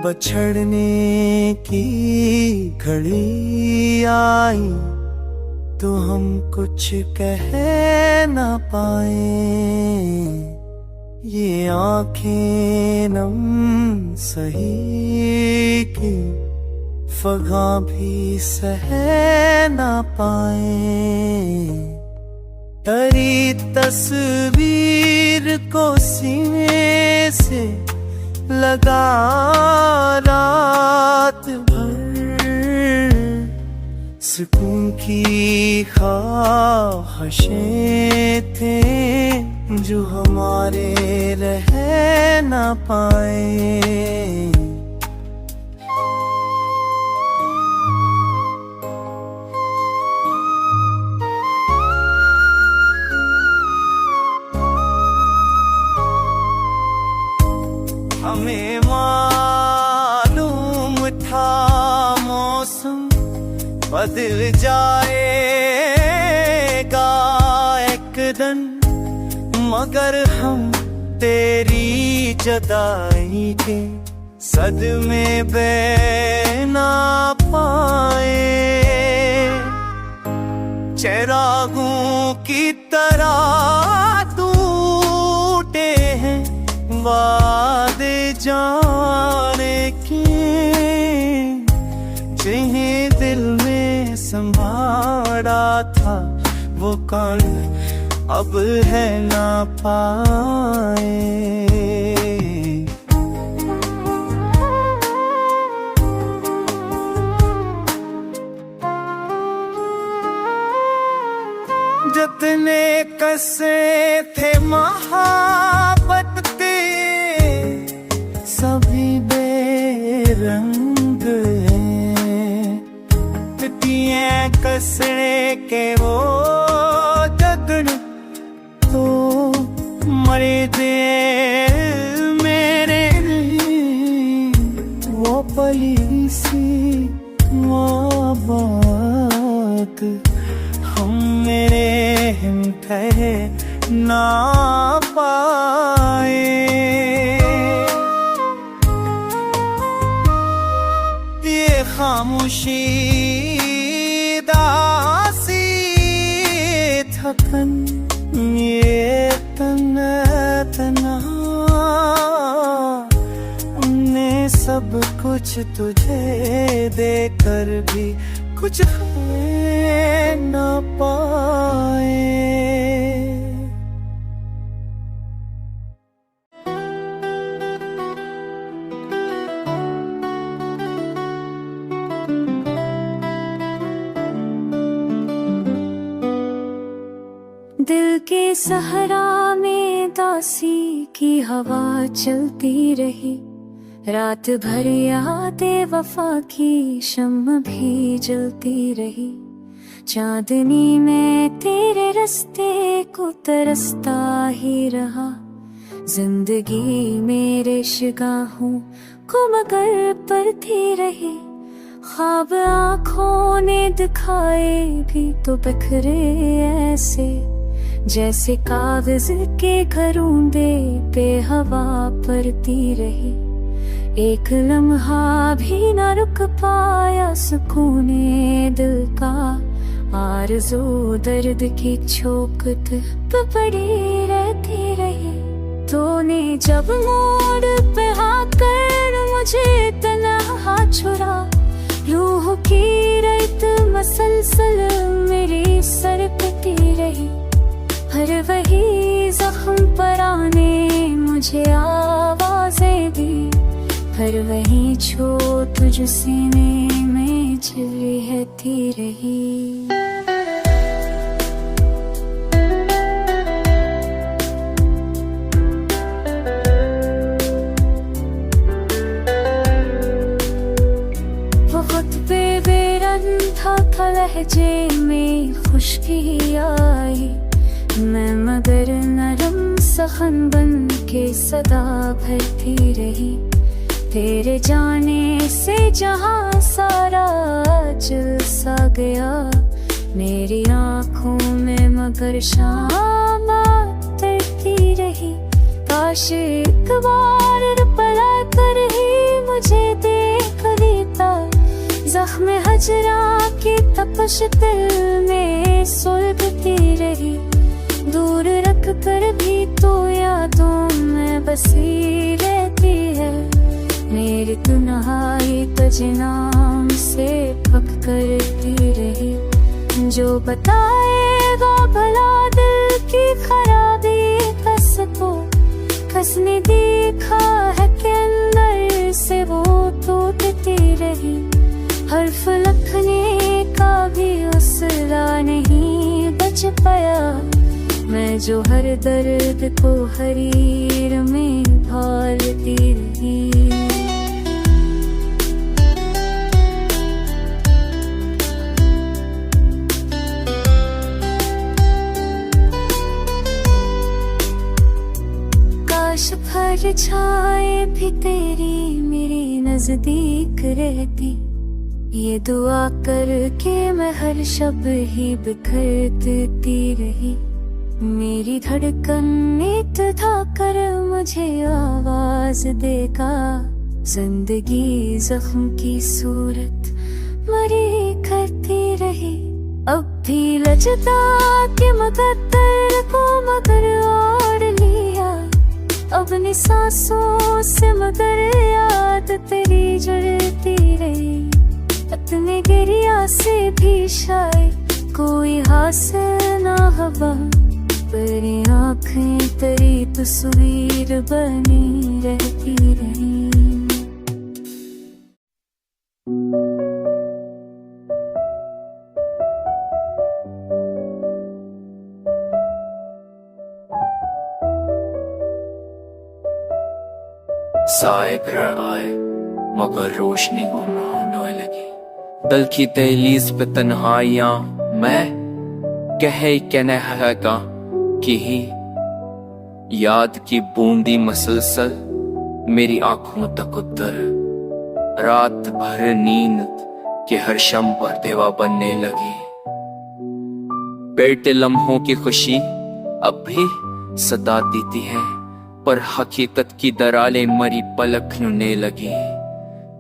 बछड़ने की घड़ी आई तो हम कुछ कह ना पाए। ये आंखें नम सही की फगा भी सह ना पाए। तरी तस्वीर को सीने से लगा रात भर, सुकून की ख्वाहिशें थे जो हमारे रह ना पाए। हमें मालूम था मौसम बदल जाएगा एक दिन, मगर हम तेरी जुदाई के सदमे बह ना पाए। चिरागों की तरह टूटे हैं वादे जाने की, जिन्हें दिल में संभाला था वो कौन अब है ना पाए। जितने कसे थे मोहब्बत के सभी बेरंग हैं। कितने कसने के वो जगड़ तो मरे दे मेरे लिए। वो पली सी मोहब्बत हम मेरे हम ठहरे ना पाए। ये खामोशी दासी थकन, ये तना उन्हें सब कुछ तुझे देकर भी कुछ न पाए। दिल के सहरा में दासी की हवा चलती रही, रात भर यादें वफा की शम्म भी जलती रही। चांदनी में तेरे रास्ते को तरसता ही रहा, जिंदगी मेरे शिगाहों को मगर पड़ती रही। ख्वाब आँखों ने दिखाए भी तो बिखरे ऐसे, जैसे कागज के घरोंदे पे हवा पड़ती रही। एक लम्हा भी न रुक पाया सुकूने दिल का, आरज़ू दर्द की चौखट पे पड़ी रहती रही। तूने जब मोड़ पे आकर मुझे तन्हा छुड़ा, रूह की रेत मसलसल मेरी सर पिटी रही। हर वही जख्म पर आने मुझे आवाज़ें दी, हर वही चोट जो सीने में रहती रही। वक्त पे बेरंधा था लहजे में खुशकी आई, मैं मगर नरम सखन बन के सदा भरती रही। तेरे जाने से जहां सारा जल सा गया, मेरी आँखों में मगर शाम तड़ती रही। काश एक बार पला कर ही मुझे जख्म हजरा की तपश दिल में सुलगती रही, दूर रख कर भी तो यादों में बसी रहती है। मेरी तन्हाई तुझे नाम से पक करती रही, जो बताएगा भला दिल की खराबी कसको, कसने देखा है कि अंदर से वो टूटती रही। हर्फ लिखने का भी उसला नहीं बच पाया, मैं जो हर दर्द को हरीर में ढालती रही। काश भर छाए भी तेरी मेरी नजदीक रहती, ये दुआ करके मैं हर शब ही बिखरती रही। मेरी धड़कन इत्था कर मुझे आवाज देगा, जिंदगी जख्म की सूरत मरी करती रही। अब भी लजता के मुकद्दर को मगर ओढ़ लिया, अपनी सांसों से मगर याद तेरी जुड़ती रही। अपने गिरिया से भी शायद कोई हासिल ना हवा, तेरी आँखें तेरी तस्वीर बनी रहती रही। साए ग्रहण आए मगर रोशनी गुमनाम होने लगी, दिल की दहलीज पे तन्हाइयां मैं कहे कहनेगा कि ही याद की बूंदी मसलसल मेरी आंखों तक उतर। रात भर नींद के हर शम पर देवा बनने लगी, बेटे लम्हों की खुशी अब भी सदा देती है, पर हकीकत की दरालें मरी पलक नुने लगी।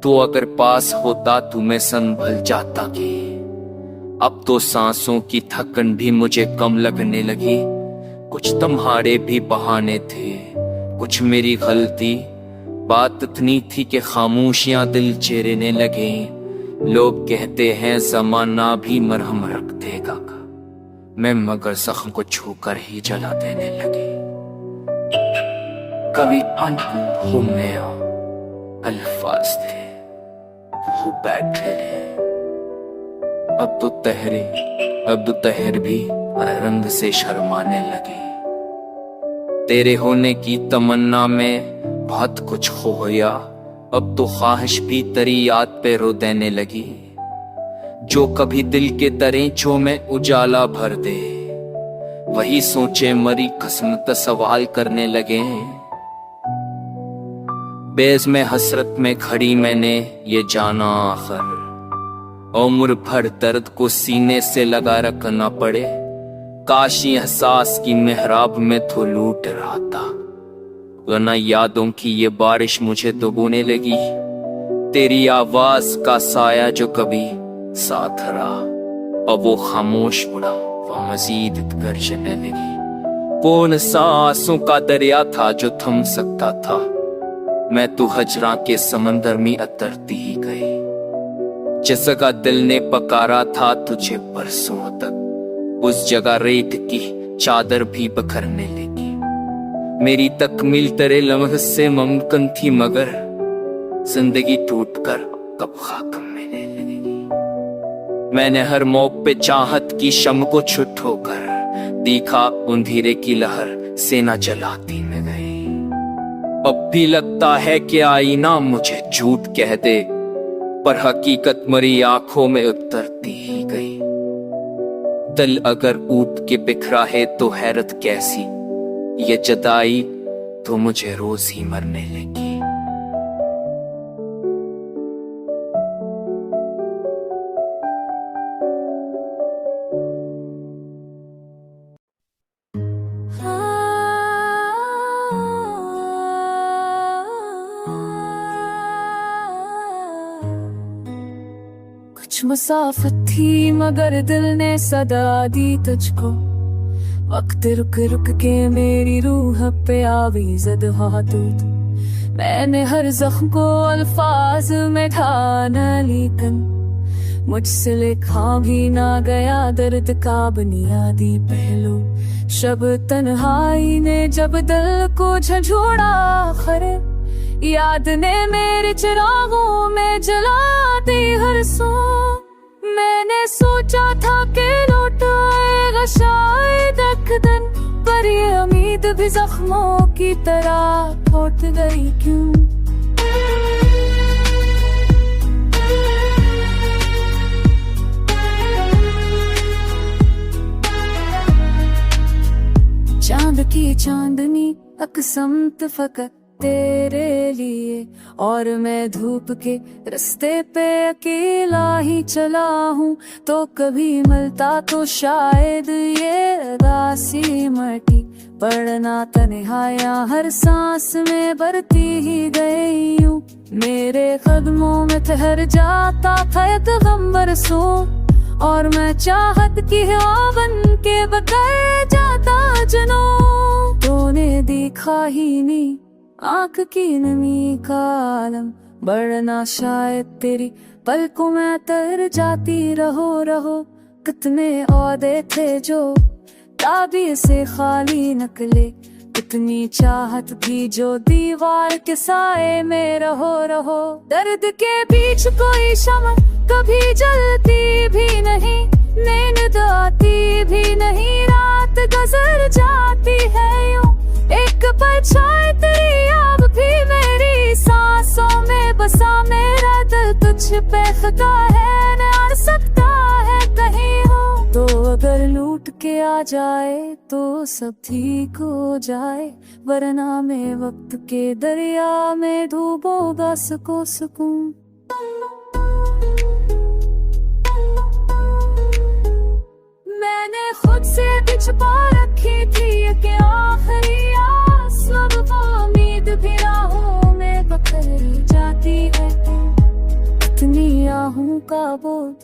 तो अगर पास होता तू मैं संभल जाता कि अब तो सांसों की थकन भी मुझे कम लगने लगी। कुछ तुम्हारे भी बहाने थे, कुछ मेरी गलती, बात इतनी थी कि खामोशियां दिल चेरने लगे। लोग कहते हैं जमाना भी मरहम रख देगा, मैं मगर जख्म को छूकर ही जला देने लगी। कभी अनहों में अल्फाज थे वो बैठे, अब तो तहर भी रंग से शर्माने लगे। तेरे होने की तमन्ना में बहुत कुछ खोया, अब तो ख्वाहिश भी तेरी याद पे रो देने लगी। जो कभी दिल के दरीचों में उजाला भर दे, वही सोचे मरी किस्मत सवाल करने लगे। बेज में हसरत में खड़ी मैंने ये जाना आखिर, उम्र भर दर्द को सीने से लगा रखना पड़े। काशी एहसास की मेहराब में तो लूट रहा था, वरना यादों की ये बारिश मुझे दुबोने लगी। तेरी आवाज का साया जो कभी साथ रहा, अब वो खामोश उड़ा, वो मजीद गरजने लगी। कौन सा आंसू का दरिया था जो थम सकता था, मैं तो हजरा के समंदर में अतरती ही गई। जिस जगह दिल ने पकारा था तुझे परसों तक, उस जगह रेत की चादर भी बखरने लगी। मेरी तकमील तेरे लम्हे से मुमकिन थी, मगर जिंदगी टूटकर कब खाक में लगेगी। मैंने हर मौके पे चाहत की शम को छुट होकर देखा, अंधेरे की लहर से न जलाती में गई। अब भी लगता है कि आईना मुझे झूठ कह दे, पर हकीकत मरी आंखों में उतरती ही गई। दिल अगर ऊट के बिखरा है तो हैरत कैसी, ये जदाई तो मुझे रोज ही मरने लगी। कुछ मुसाफत थी मगर दिल ने सदा दी तुझको। वक्त रुक रुक के मेरी रूह पे आवीज़ हुआ तू। मैंने हर जख्म को अल्फाज में ढाना, लेकिन मुझसे लिखा भी ना गया दर्द का बुनियादी पहलू। शब तन्हाई ने जब दिल को झंझोड़ा, खर याद ने मेरे चिरागों में जला दी हर सो। मैंने सोचा था कि लौट आएगा शायद एक दिन, पर ये उम्मीद भी जख्मों की तरह फूट गई क्यों। चांद की चांदनी अकसमत फकत तेरे लिए, और मैं धूप के रास्ते पे अकेला ही चला हूँ। तो कभी मिलता तो शायद ये रासी मटी, पड़ना तन्हाइयाँ हर सांस में बढ़ती ही गई यूं। मेरे कदमों में ठहर जाता था गम बरसों, और मैं चाहत की हवा बन के बकर जाता जनों। तूने देखा ही नहीं आँख की नमी का आलम, बढ़ना शायद तेरी पलकों में तर जाती रहो। कितने औदे थे जो ताबीर से खाली निकले, कितनी चाहत थी जो दीवार के साए में रहो। दर्द के बीच कोई शम्म कभी जलती भी नहीं, नींद आती भी नहीं, रात गुजर जाती है यूं। एक परछाई तेरी अब भी मेरी सांसों में बसा, मेरा दिल तुझ पे खता है, न आ सकता है कहीं हो। तो अगर लूट के आ जाए तो सब ठीक हो जाए, वरना मैं वक्त के दरिया में डूबोगा सुकून। मैंने खुद से भी छुपा रखी थी कि आखिरी आस, अब वो उम्मीद भी राहों में बखर जाती है। इतनी आहूं का बोझ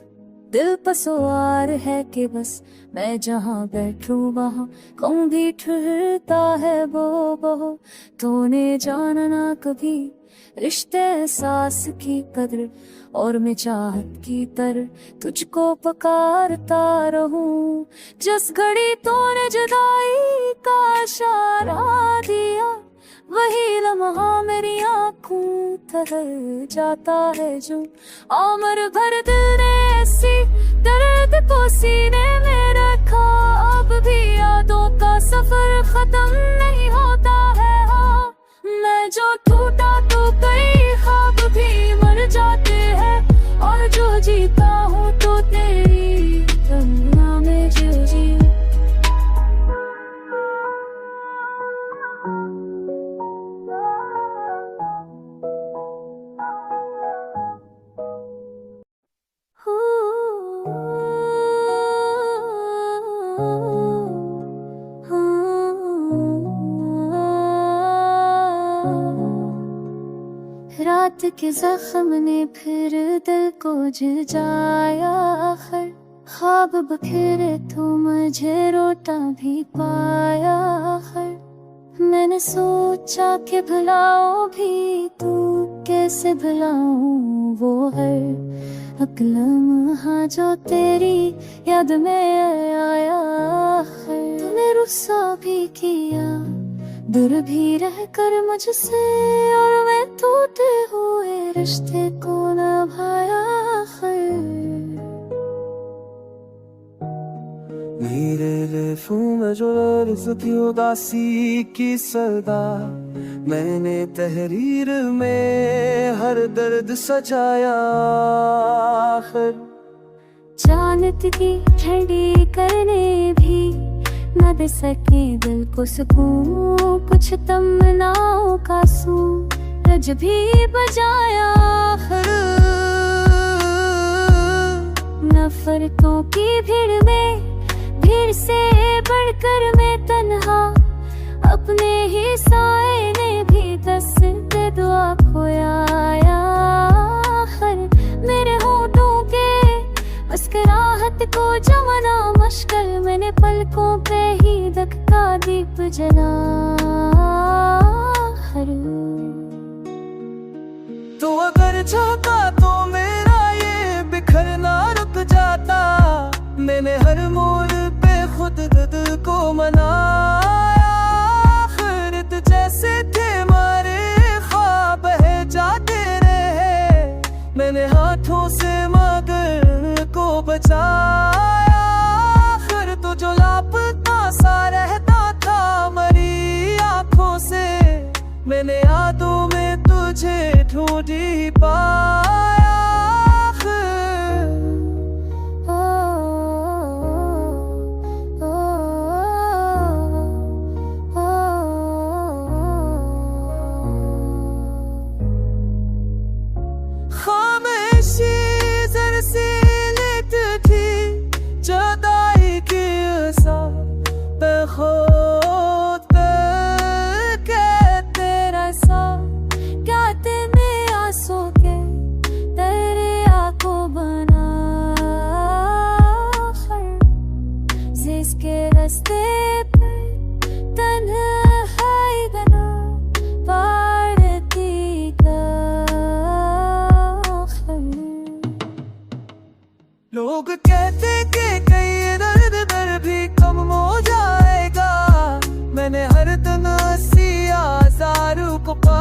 दिल पर सवार है कि बस मैं जहाँ बैठूं वहाँ कौन भी ठहरता है वो। तूने जाना ना कभी रिश्ते एहसास की कदर, और मैं चाहत की तरह तुझको पुकारता रहूं। जिस घड़ी तूने जुदाई का इशारा दिया, वही लम्हा मेरी आँखों ठहर जाता है जो। उम्र भर दिल ने ऐसी दर्द को सीने में रखा, अब भी यादों का सफर खत्म नहीं होता है। हाँ, मैं जो टूटा तो कई ख्वाब भी मर जाते हैं, और जो जीता हूँ तो तेरी दुनिया में जी। रात के जख्म ने फिर दिल को झिझाया, आखिर ख्वाब बखेरे तो मुझे रोता भी पाया। आखिर मैंने सोचा कि भुलाओ भी तू, कैसे भुलाऊं वो हर लम्हा जो तेरी याद में आया। आखिर तूने रुस्सा भी किया, दूर भी रहकर मुझसे, और मैं टूटे हुए रिश्ते को निभाया। मेरे रेफों में जो अर्ज़ थी उदासी की सदा, मैंने तहरीर में हर दर्द सजाया। आखिर जानत की ठंडी करने भी न दे सके दिल को सुकून, कुछ तमन्नाओं का सूरज भी बजाया। नफरतों की भीड़ में, भीड़ से बढ़कर मैं तन्हा, अपने ही साए ने भी दस्ते दुआ खोया। आखिर मेरे होठों के कर मैंने पलकों पे ही दखता दीप जला तो अगर चाहता तो मेरा ये बिखरना रुक जाता। मैंने हर मोड़ पे खुद दिल को मनाया। खिरत जैसे थे मारे ख्वाब बह जाते रहे। मैंने हाथों से मगर को बचाया। फिर तो जो लापता सा रहता था मरी आंखों से। मैंने यादों में तुझे ढूंढ ही पाया। खामोशी जर से लेती थी जुदाई की खुद के तेरा सा। क्या तेरे आंसू के दरिया को बना जिसके रास्ते पे तन्हाई गना पड़ती का। लोग कहते कि कई दर्द भी कम हो जाएगा। मैंने हर दिन 80,000 को पा